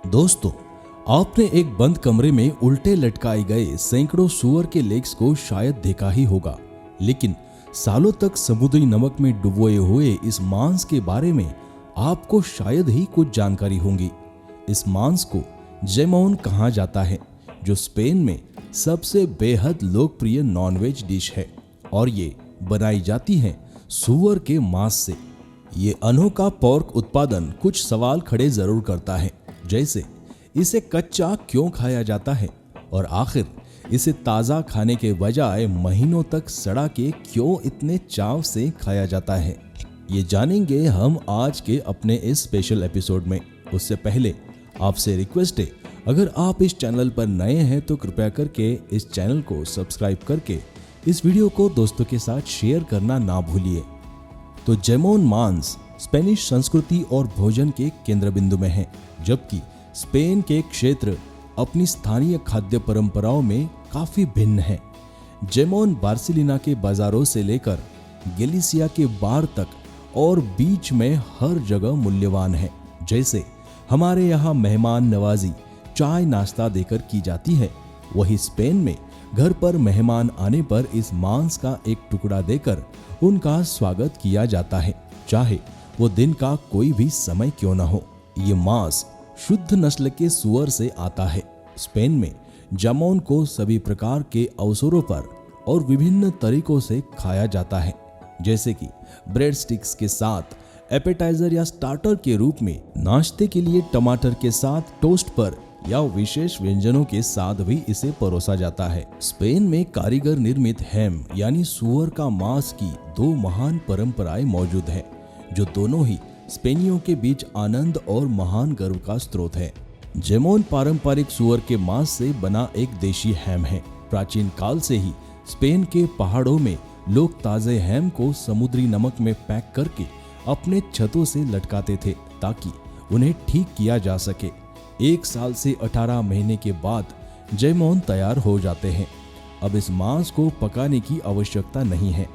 दोस्तों, आपने एक बंद कमरे में उल्टे लटकाए गए सैकड़ों सूअर के लेग्स को शायद देखा ही होगा, लेकिन सालों तक समुद्री नमक में डुबोए हुए इस मांस के बारे में आपको शायद ही कुछ जानकारी होगी। इस मांस को जैमोन कहा जाता है, जो स्पेन में सबसे बेहद लोकप्रिय नॉनवेज डिश है और ये बनाई जाती है सूअर के मांस से। ये अनोखा पोर्क उत्पादन कुछ सवाल खड़े जरूर करता है, जैसे इसे कच्चा क्यों खाया जाता है और आखिर इसे ताज़ा खाने के बजाय महीनों तक सड़ा के क्यों इतने चाव से खाया जाता है। ये जानेंगे हम आज के अपने इस स्पेशल एपिसोड में। उससे पहले आपसे रिक्वेस्ट है, अगर आप इस चैनल पर नए हैं तो कृपया करके इस चैनल को सब्सक्राइब करके इस वीडियो को दोस्तों के साथ शेयर करना ना भूलिए। तो जैमोन मांस स्पेनिश संस्कृति और भोजन के केंद्र बिंदु में है, जबकि स्पेन के क्षेत्र अपनी स्थानीय खाद्य परंपराओं में काफी भिन्न है। जैमोन बार्सिलोना के बाजारों से लेकर गैलिसिया के बार तक और बीच में हर जगह मूल्यवान है। जैसे हमारे यहाँ मेहमान नवाजी चाय नाश्ता देकर की जाती है, वही स्पेन में घर पर मेहमान आने पर इस मांस का एक टुकड़ा देकर उनका स्वागत किया जाता है, चाहे वो दिन का कोई भी समय क्यों न हो। ये मांस शुद्ध नस्ल के सूअर से आता है। स्पेन में जैमोन को सभी प्रकार के अवसरों पर और विभिन्न तरीकों से खाया जाता है, जैसे कि ब्रेड स्टिक्स के साथ, एपेटाइजर या स्टार्टर के रूप में, नाश्ते के लिए टमाटर के साथ टोस्ट पर या विशेष व्यंजनों के साथ भी इसे परोसा जाता है। स्पेन में कारीगर निर्मित हैम यानी सूअर का मांस की दो महान परंपराएं मौजूद हैं, जो दोनों ही स्पेनियों के बीच आनंद और महान गर्व का स्रोत है। जैमोन पारंपरिक सूअर के मांस से बना एक देशी हैम है। प्राचीन काल से ही स्पेन के पहाड़ों में लोग ताजे हैम को समुद्री नमक में पैक करके अपने छतों से लटकाते थे, ताकि उन्हें ठीक किया जा सके। 1 साल से 18 महीने के बाद जैमोन तैयार हो जाते हैं। अब इस मांस को पकाने की आवश्यकता नहीं है।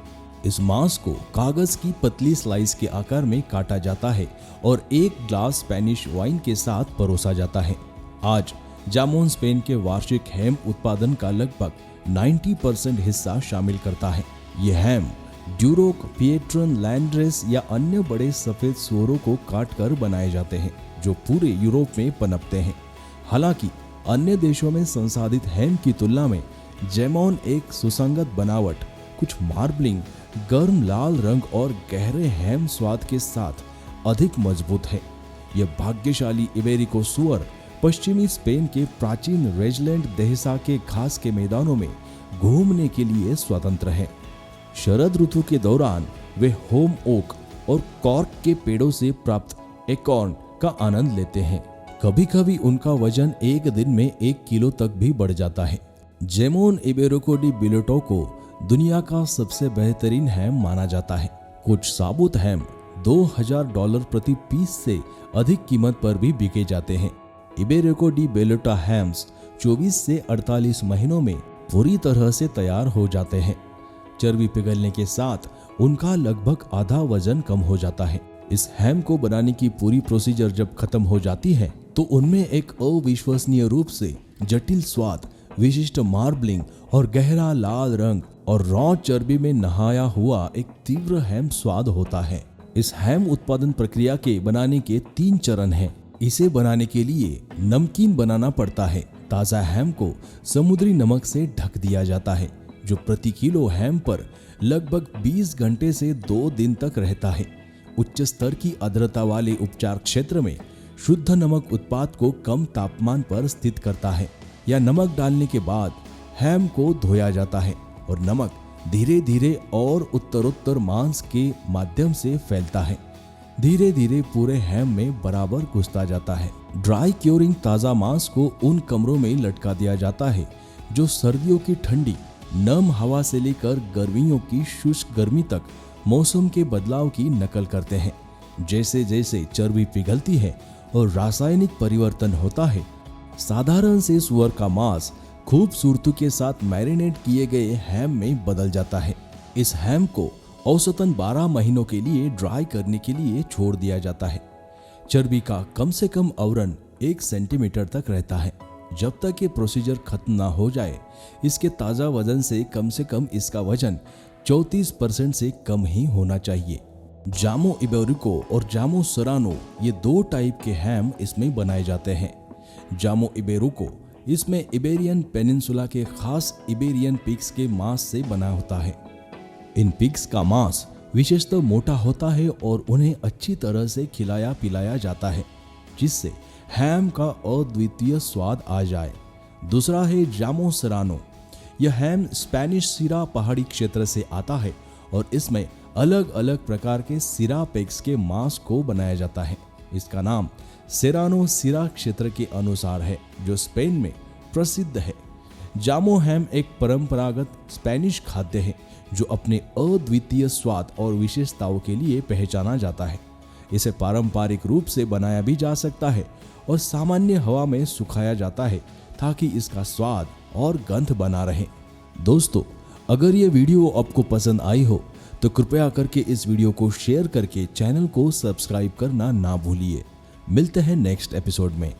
इस मांस को कागज की पतली स्लाइस के आकार में काटा जाता है और एक ग्लास स्पेनिश वाइन के साथ परोसा जाता है। आज जैमोन स्पेन के वार्षिक हैम उत्पादन का लगभग 90% हिस्सा शामिल करता है। ये हैम ड्यूरोक, पिएट्रन, लैंड्रेस या अन्य बड़े सफेद सूअरों को काटकर बनाए जाते हैं, जो पूरे यूरोप में पनपते हैं। हालांकि अन्य देशों में संसाधित हैम की तुलना में जैमोन एक सुसंगत बनावट, कुछ मार्बलिंग, गर्म लाल रंग और गहरे हैम स्वाद के साथ अधिक मजबूत है। यह भाग्यशाली इबेरिको सूअर पश्चिमी स्पेन के प्राचीन रेजलैंड देहसा के घास के मैदानों में घूमने के लिए स्वतंत्र है। शरद ऋतु के दौरान वे होम ओक और कॉर्क के पेड़ों से प्राप्त एकॉर्न का आनंद लेते हैं। कभी कभी उनका वजन एक दिन में 1 किलो तक भी बढ़ जाता है। जैमोन इबेरिको डी बिलेटो को दुनिया का सबसे बेहतरीन हैम माना जाता है। कुछ साबुत हैम $2000 प्रति पीस से अधिक कीमत पर भी बिके जाते हैं। इबेरिको डी बिलेटो हैम्स 24 से 48 महीनों में पूरी तरह से तैयार हो जाते हैं। चर्बी पिघलने के साथ उनका लगभग आधा वजन कम हो जाता है। इस हैम को बनाने की पूरी प्रोसीजर जब खत्म हो जाती है, तो उनमें एक अविश्वसनीय रूप से जटिल स्वाद, विशिष्ट मार्बलिंग और गहरा लाल रंग और रॉ चर्बी में नहाया हुआ एक तीव्र हैम स्वाद होता है। इस हैम उत्पादन प्रक्रिया के बनाने के 3 चरण हैं। इसे बनाने के लिए नमकीन बनाना पड़ता है। ताजा हैम को समुद्री नमक से ढक दिया जाता है, जो प्रति किलो हैम पर लगभग 20 घंटे से 2 दिन तक रहता है। उच्च स्तर की आर्द्रता वाले उपचार क्षेत्र में शुद्ध नमक उत्पाद को कम तापमान पर स्थित करता है, या नमक डालने के बाद हैम को धोया जाता है और नमक धीरे धीरे और उत्तरोत्तर मांस के माध्यम से फैलता है। धीरे धीरे पूरे हैम में बराबर घुसता जाता है। ड्राई क्योरिंग ताज़ा मांस को उन कमरों में लटका दिया जाता है जो सर्दियों की ठंडी नम हवा से लेकर गर्मियों की शुष्क गर्मी तक मौसम के बदलाव की नकल करते हैं। जैसे जैसे चर्बी पिघलती है और रासायनिक परिवर्तन होता है, साधारण से सूअर का मांस खूबसूरती के साथ मैरिनेट किए गए हैम में बदल जाता है। इस हैम को औसतन 12 महीनों के लिए ड्राई करने के लिए छोड़ दिया जाता है। चर्बी का कम से कम आवरण 1 सेंटीमीटर तक रहता है। जब तक ये प्रोसीजर खत्म ना हो जाए, इसके ताज़ा वजन से कम इसका वजन 34% से कम ही होना चाहिए। जामो इबेरिको और जामो सेरानो ये 2 टाइप के हैम इसमें बनाए जाते हैं। जामो इबेरिको इसमें इबेरियन पेनिनसुला के खास इबेरियन पिग्स के मांस से बना होता है। इन पिग्स का मांस विशेषतः मोटा होता है और उन्हें अच्छी तरह से खिलाया पिलाया जाता है, जिससे हैम का अद्वितीय स्वाद आ जाए। दूसरा है जामो सेरानो। यह हैम स्पेनिश सिरा पहाड़ी क्षेत्र से आता है और इसमें अलग अलग प्रकार के सिरा पिग्स के मांस को बनाया जाता है। इसका नाम सेरानो सिरा क्षेत्र के अनुसार है, जो स्पेन में प्रसिद्ध है। जामो हैम एक परंपरागत स्पेनिश खाद्य है जो अपने अद्वितीय स्वाद और विशेषताओं के लिए पहचाना जाता है। इसे पारंपरिक रूप से बनाया भी जा सकता है और सामान्य हवा में सुखाया जाता है ताकि इसका स्वाद और गंध बना रहे। दोस्तों, अगर ये वीडियो आपको पसंद आई हो तो कृपया करके इस वीडियो को शेयर करके चैनल को सब्सक्राइब करना ना भूलिए। मिलते हैं नेक्स्ट एपिसोड में।